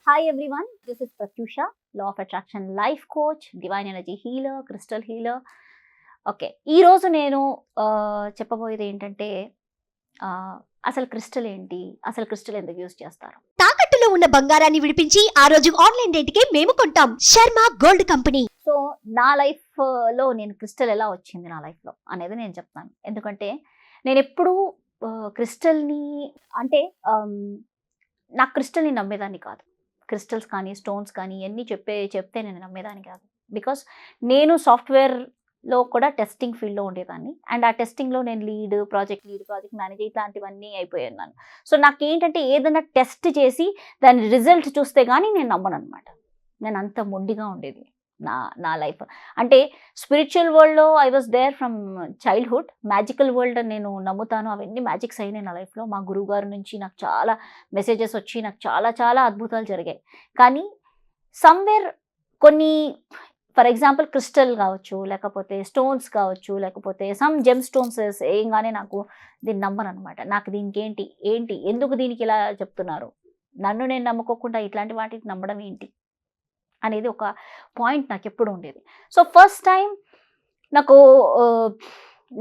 Hi everyone, this is Pratyusha, Law of Attraction Life Coach, Divine Energy Healer, Crystal Healer. Okay, ఈరోజు నేను చెప్పబోయేది ఏంటంటే అసలు crystal ఏంటి, అసలు క్రిస్టల్ ఎందుకు యూజ్ చేస్తారు. తాకట్టులో ఉన్న బంగారాన్ని విడిపించి ఆ రోజు ఆన్లైన్ రేటుకే మేము కొంటాం. Sharma gold company. సో నా లైఫ్లో నేను క్రిస్టల్ ఎలా వచ్చింది నా లైఫ్లో అనేది నేను చెప్తాను. ఎందుకంటే నేను ఎప్పుడూ క్రిస్టల్ని అంటే నాకు క్రిస్టల్ని నమ్మేదాన్ని కాదు. క్రిస్టల్స్ కానీ స్టోన్స్ కానీ ఇవన్నీ చెప్తే నేను నమ్మేదాన్ని కాదు. బికాస్ నేను సాఫ్ట్వేర్లో కూడా టెస్టింగ్ ఫీల్డ్లో ఉండేదాన్ని. అండ్ ఆ టెస్టింగ్లో నేను ప్రాజెక్ట్ మేనేజర్ ఇట్లాంటివన్నీ అయిపోయాను. సో నాకేంటంటే ఏదైనా టెస్ట్ చేసి దాని రిజల్ట్ చూస్తే కానీ నేను నమ్మను అనమాట. నేను అంత మొండిగా ఉండేది నా లైఫ్. అంటే స్పిరిచువల్ వరల్డ్లో I was there from childhood. Magical world నేను నమ్ముతాను, అవన్నీ మ్యాజిక్స్ అయినాయి నా లైఫ్లో. మా గురువు గారి నుంచి నాకు చాలా మెసేజెస్ వచ్చి నాకు చాలా చాలా అద్భుతాలు జరిగాయి. కానీ సమ్వేర్ కొన్ని ఫర్ ఎగ్జాంపుల్ క్రిస్టల్ కావచ్చు, లేకపోతే స్టోన్స్ కావచ్చు, లేకపోతే సమ్ జెమ్ స్టోన్స్ వేయంగానే నాకు దీన్ని నమ్మను అనమాట. నాకు దీనికి ఏంటి ఎందుకు దీనికి ఇలా చెప్తున్నారు, నన్ను నేను నమ్ముకోకుండా ఇట్లాంటి వాటికి నమ్మడం ఏంటి అనేది ఒక పాయింట్ నాకు ఎప్పుడు ఉండేది. సో ఫస్ట్ టైం నాకు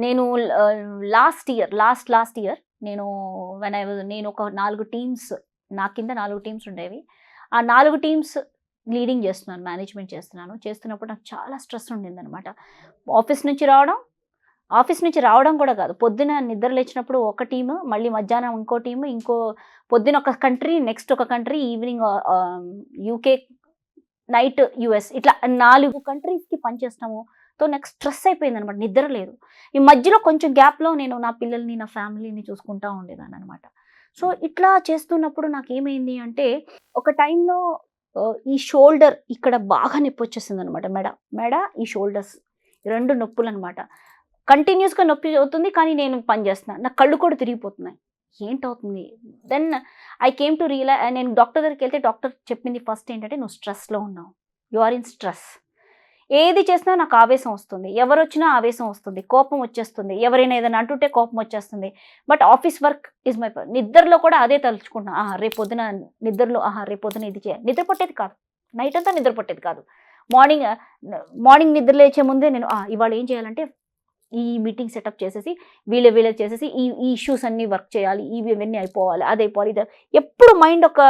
నేను లాస్ట్ ఇయర్ నేను నేను ఒక 4 టీమ్స్, నా కింద 4 టీమ్స్ ఉండేవి. ఆ 4 టీమ్స్ లీడింగ్ చేస్తున్నాను, మేనేజ్మెంట్ చేస్తున్నప్పుడు నాకు చాలా స్ట్రెస్ ఉండిందనమాట. ఆఫీస్ నుంచి రావడం కూడా కాదు, పొద్దున నిద్ర లేచినప్పుడు ఒక టీము, మళ్ళీ మధ్యాహ్నం ఇంకో టీము, పొద్దున ఒక కంట్రీ, నెక్స్ట్ ఒక country, evening UK, night US, ఇట్లా 4 కంట్రీస్కి పనిచేస్తాము. నాకు స్ట్రెస్ అయిపోయింది అనమాట, నిద్ర లేదు. ఈ మధ్యలో కొంచెం గ్యాప్లో నేను నా పిల్లల్ని, నా ఫ్యామిలీని చూసుకుంటూ ఉండేదాన్ని అనమాట. సో ఇట్లా చేస్తున్నప్పుడు నాకు ఏమైంది అంటే ఒక టైంలో ఈ షోల్డర్ ఇక్కడ బాగా నొప్పి వచ్చేసింది అనమాట. మెడ ఈ షోల్డర్స్ 2 నొప్పులు అనమాట. కంటిన్యూస్గా నొప్పి అవుతుంది, కానీ నేను పని చేస్తున్నాను, నా కళ్ళు కూడా తిరిగిపోతున్నాయి. ఏంటవుతుంది? దెన్ ఐ కేమ్ టు నేను డాక్టర్ దగ్గరికి వెళ్తే డాక్టర్ చెప్పింది ఫస్ట్ ఏంటంటే, నువ్వు స్ట్రెస్లో ఉన్నావు, యు ఆర్ ఇన్ స్ట్రెస్. ఏది చేసినా నాకు ఆవేశం వస్తుంది, ఎవరు వచ్చినా ఆవేశం వస్తుంది, కోపం వచ్చేస్తుంది, ఎవరైనా ఏదైనా అంటుంటే కోపం వచ్చేస్తుంది. But office work is my నిద్రలో కూడా అదే తలుచుకుంటున్నా, రేపొద్దున నిద్రలో రేపొద్దున ఇది చేయాలి. నిద్ర పట్టేది కాదు, నైట్ అంతా నిద్ర పట్టేది కాదు. మార్నింగ్ నిద్ర లేచే ముందే నేను ఇవాళ ఏం చేయాలంటే ఈ మీటింగ్ సెటప్ చేసేసి వీళ్ళ చేసేసి ఈ ఇష్యూస్ అన్నీ వర్క్ చేయాలి, ఇవన్నీ అయిపోవాలి, అది అయిపోవాలి, ఇది ఎప్పుడు మైండ్ ఒక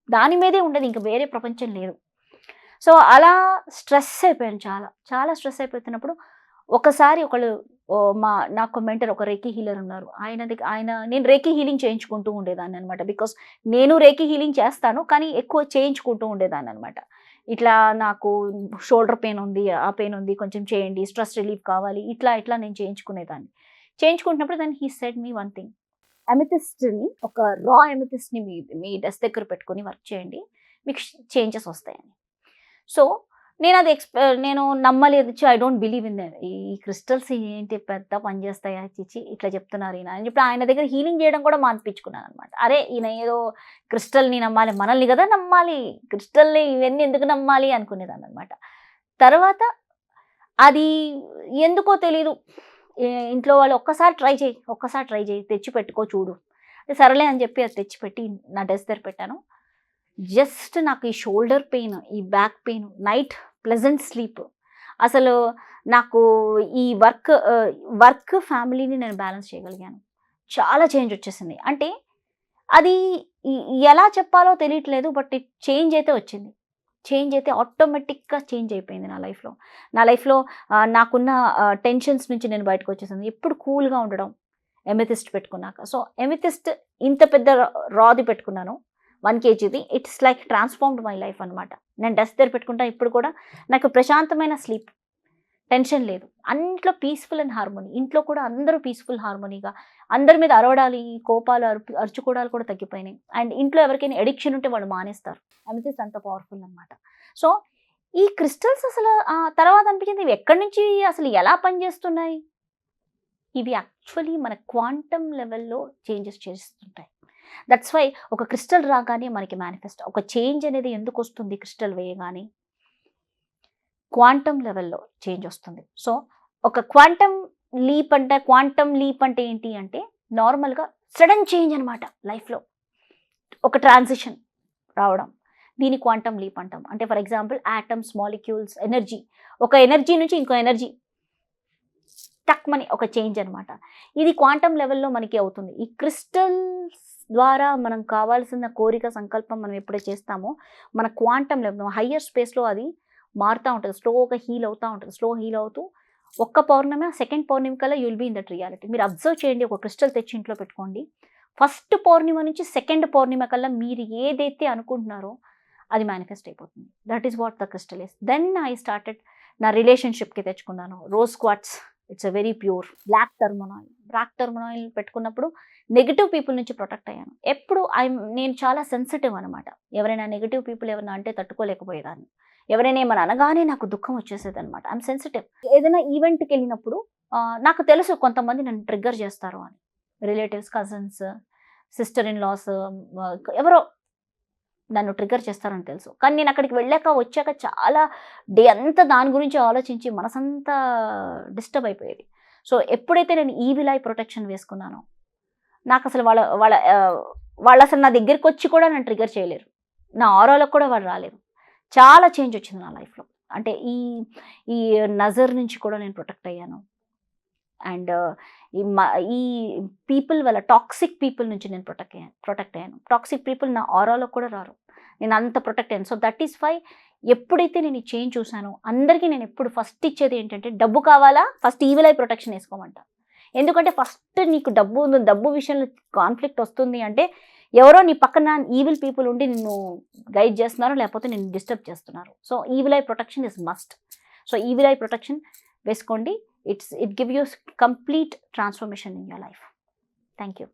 దాని మీదే ఉండదు, ఇంకా వేరే ప్రపంచం లేదు. సో అలా స్ట్రెస్ అయిపోయాను, చాలా చాలా స్ట్రెస్ అయిపోతున్నప్పుడు ఒకసారి నాకు మెంటర్, ఒక రేకీ హీలర్ ఉన్నారు. నేను రేకీ హీలింగ్ చేయించుకుంటూ ఉండేదాన్ని అనమాట. బికాస్ నేను రేకీ హీలింగ్ చేస్తాను, కానీ ఎక్కువ చేయించుకుంటూ ఉండేదాన్ని అనమాట. ఇట్లా నాకు షోల్డర్ పెయిన్ ఉంది, ఆ పెయిన్ ఉంది, కొంచెం చేయండి, స్ట్రెస్ రిలీఫ్ కావాలి, ఇట్లా నేను చేయించుకుంటున్నప్పుడు దాన్ని he said me one thing, అమెథిస్ట్ని, ఒక రా అమెథిస్ట్ని మీ డెస్క్ దగ్గర పెట్టుకొని వర్క్ చేయండి, మీకు చేంజెస్ వస్తాయని. సో నేను నమ్మలేదు. ఐ డోంట్ బిలీవ్ ఇన్ ఈ క్రిస్టల్స్ ఏంటి పెద్ద పని చేస్తాయా, ఇట్లా చెప్తున్నారు ఈయన అని చెప్పి ఆయన దగ్గర హీలింగ్ చేయడం కూడా మానిపించుకున్నాను అనమాట. అరే ఈయన ఏదో క్రిస్టల్ని నమ్మాలి, మనల్ని కదా నమ్మాలి, క్రిస్టల్ని ఇవన్నీ ఎందుకు నమ్మాలి అనుకునేదాన్ని అనమాట. తర్వాత అది ఎందుకో తెలీదు, ఇంట్లో వాళ్ళు ఒక్కసారి ట్రై చేయి, తెచ్చి పెట్టుకో చూడు, సరేలే అని చెప్పి అది తెచ్చిపెట్టి నా డెస్క్ దగ్గర పెట్టాను. జస్ట్ నాకు ఈ షోల్డర్ పెయిన్, ఈ back pain, night pleasant sleep, అసలు నాకు ఈ వర్క్ ఫ్యామిలీని నేను బ్యాలెన్స్ చేయగలిగాను. చాలా చేంజ్ వచ్చేసింది. అంటే అది ఎలా చెప్పాలో తెలియట్లేదు, బట్ చేంజ్ అయితే వచ్చింది. చేంజ్ అయితే ఆటోమేటిక్గా చేంజ్ అయిపోయింది నా లైఫ్లో. నాకున్న టెన్షన్స్ నుంచి నేను బయటకు వచ్చేసాను. ఎప్పుడు కూల్గా ఉండడం, ఎమెథిస్ట్ పెట్టుకున్నాక. సో ఎమెథిస్ట్ ఇంత పెద్ద రాది పెట్టుకున్నాను, 1 kgది. It's like transformed my life అనమాట. నేను డెస్క్ దగ్గర పెట్టుకుంటా, ఇప్పుడు కూడా నాకు ప్రశాంతమైన స్లీప్, టెన్షన్ లేదు, అన్నింట్లో పీస్ఫుల్ అండ్ హార్మోనీ. ఇంట్లో కూడా అందరూ పీస్ఫుల్ హార్మోనీగా, అందరి మీద అరవడాలి, కోపాలు, అరుచుకోవడాలు కూడా తగ్గిపోయినాయి. అండ్ ఇంట్లో ఎవరికైనా ఎడిక్షన్ ఉంటే వాళ్ళు మానేస్తారు. అమెథిస్ట్ అంత పవర్ఫుల్ అనమాట. సో ఈ క్రిస్టల్స్ అసలు తర్వాత అనిపించింది, ఇవి ఎక్కడి నుంచి అసలు ఎలా పనిచేస్తున్నాయి, ఇవి యాక్చువల్లీ మన క్వాంటమ్ లెవెల్లో చేంజెస్ చేస్తుంటాయి. దట్స్ వై ఒక క్రిస్టల్ రాగానే మనకి మేనిఫెస్ట్, ఒక చేంజ్ అనేది ఎందుకు వస్తుంది, క్రిస్టల్ వేయగానే క్వాంటమ్ లెవెల్లో చేంజ్ వస్తుంది. సో ఒక క్వాంటమ్ లీప్ అంటే ఏంటి అంటే నార్మల్గా సడన్ చేంజ్ అనమాట లైఫ్లో, ఒక ట్రాన్సిషన్ రావడం. దీని క్వాంటమ్ లీప్ అంటాం. అంటే for example atoms, molecules, energy, ఒక ఎనర్జీ నుంచి ఇంకో ఎనర్జీ టక్మని ఒక చేంజ్ అనమాట. ఇది క్వాంటమ్ లెవెల్లో మనకి అవుతుంది. ఈ క్రిస్టల్స్ ద్వారా మనం కావాల్సిన కోరిక సంకల్పం మనం ఎప్పుడైతే చేస్తామో మన క్వాంటమ్ లెవెల్ హయ్యర్ స్పేస్లో అది మారుతూ ఉంటుంది, స్లోగా హీల్ అవుతూ ఉంటుంది. స్లో హీల్ అవుతూ ఒక్క పౌర్ణమి సెకండ్ పౌర్ణమి కల్లా you'll be in that reality. మీరు అబ్జర్వ్ చేయండి, ఒక క్రిస్టల్ తెచ్చి ఇంట్లో పెట్టుకోండి. ఫస్ట్ పౌర్ణిమ నుంచి సెకండ్ పౌర్ణిమ కల్లా మీరు ఏదైతే అనుకుంటున్నారో అది మేనిఫెస్ట్ అయిపోతుంది. That is what the crystal is. Then I started నా రిలేషన్షిప్కి తెచ్చుకున్నాను rose quartz. It's a very pure. Black tourmaline పెట్టుకున్నప్పుడు నెగిటివ్ పీపుల్ నుంచి ప్రొటెక్ట్ అయ్యాను. ఎప్పుడు నేను చాలా సెన్సిటివ్ అనమాట. ఎవరైనా నెగిటివ్ పీపుల్ ఎవరైనా అంటే తట్టుకోలేకపోయేదాన్ని. ఎవరైనా ఏమైనా అనగానే నాకు దుఃఖం వచ్చేసేది అనమాట. I'm sensitive. ఏదైనా ఈవెంట్కి వెళ్ళినప్పుడు నాకు తెలుసు కొంతమంది నన్ను ట్రిగ్గర్ చేస్తారు అని. Relatives, cousins, sister in laws, ఎవరో నన్ను ట్రిగ్గర్ చేస్తారని తెలుసు. కానీ నేను అక్కడికి వచ్చాక చాలా డే అంతా దాని గురించి ఆలోచించి మనసంతా డిస్టర్బ్ అయిపోయేది. సో ఎప్పుడైతే నేను ఈవిల్ ఐ ప్రొటెక్షన్ వేసుకున్నానో నాకు అసలు వాళ్ళు అసలు నా దగ్గరికి వచ్చి కూడా నన్ను ట్రిగ్గర్ చేయలేరు. నా ఆరాలకు కూడా వాళ్ళు రాలేరు. చాలా చేంజ్ వచ్చింది నా లైఫ్లో. అంటే ఈ నజర్ నుంచి కూడా నేను ప్రొటెక్ట్ అయ్యాను. అండ్ ఈ పీపుల్ వల్ల టాక్సిక్ పీపుల్ నుంచి నేను ప్రొటెక్ట్ అయ్యాను. టాక్సిక్ పీపుల్ నా ఆరాలో కూడా రారు. నేను అంత ప్రొటెక్ట్ అయ్యాను. సో దట్ ఈస్ వై ఎప్పుడైతే నేను ఈ చేంజ్ చూసానో అందరికీ నేను ఎప్పుడు ఫస్ట్ ఇచ్చేది ఏంటంటే, డబ్బు కావాలా ఫస్ట్ ఈవిల్ ఐ ప్రొటెక్షన్ వేసుకోమంట. ఎందుకంటే ఫస్ట్ నీకు డబ్బు విషయంలో కాన్ఫ్లిక్ట్ వస్తుంది అంటే ఎవరో నీ పక్కన ఈవిల్ పీపుల్ ఉండి నిన్ను గైడ్ చేస్తున్నారు, లేకపోతే నిన్ను డిస్టర్బ్ చేస్తున్నారు. So evil eye protection is must. So evil eye protection వేసుకోండి. It give you complete transformation in your life. Thank you.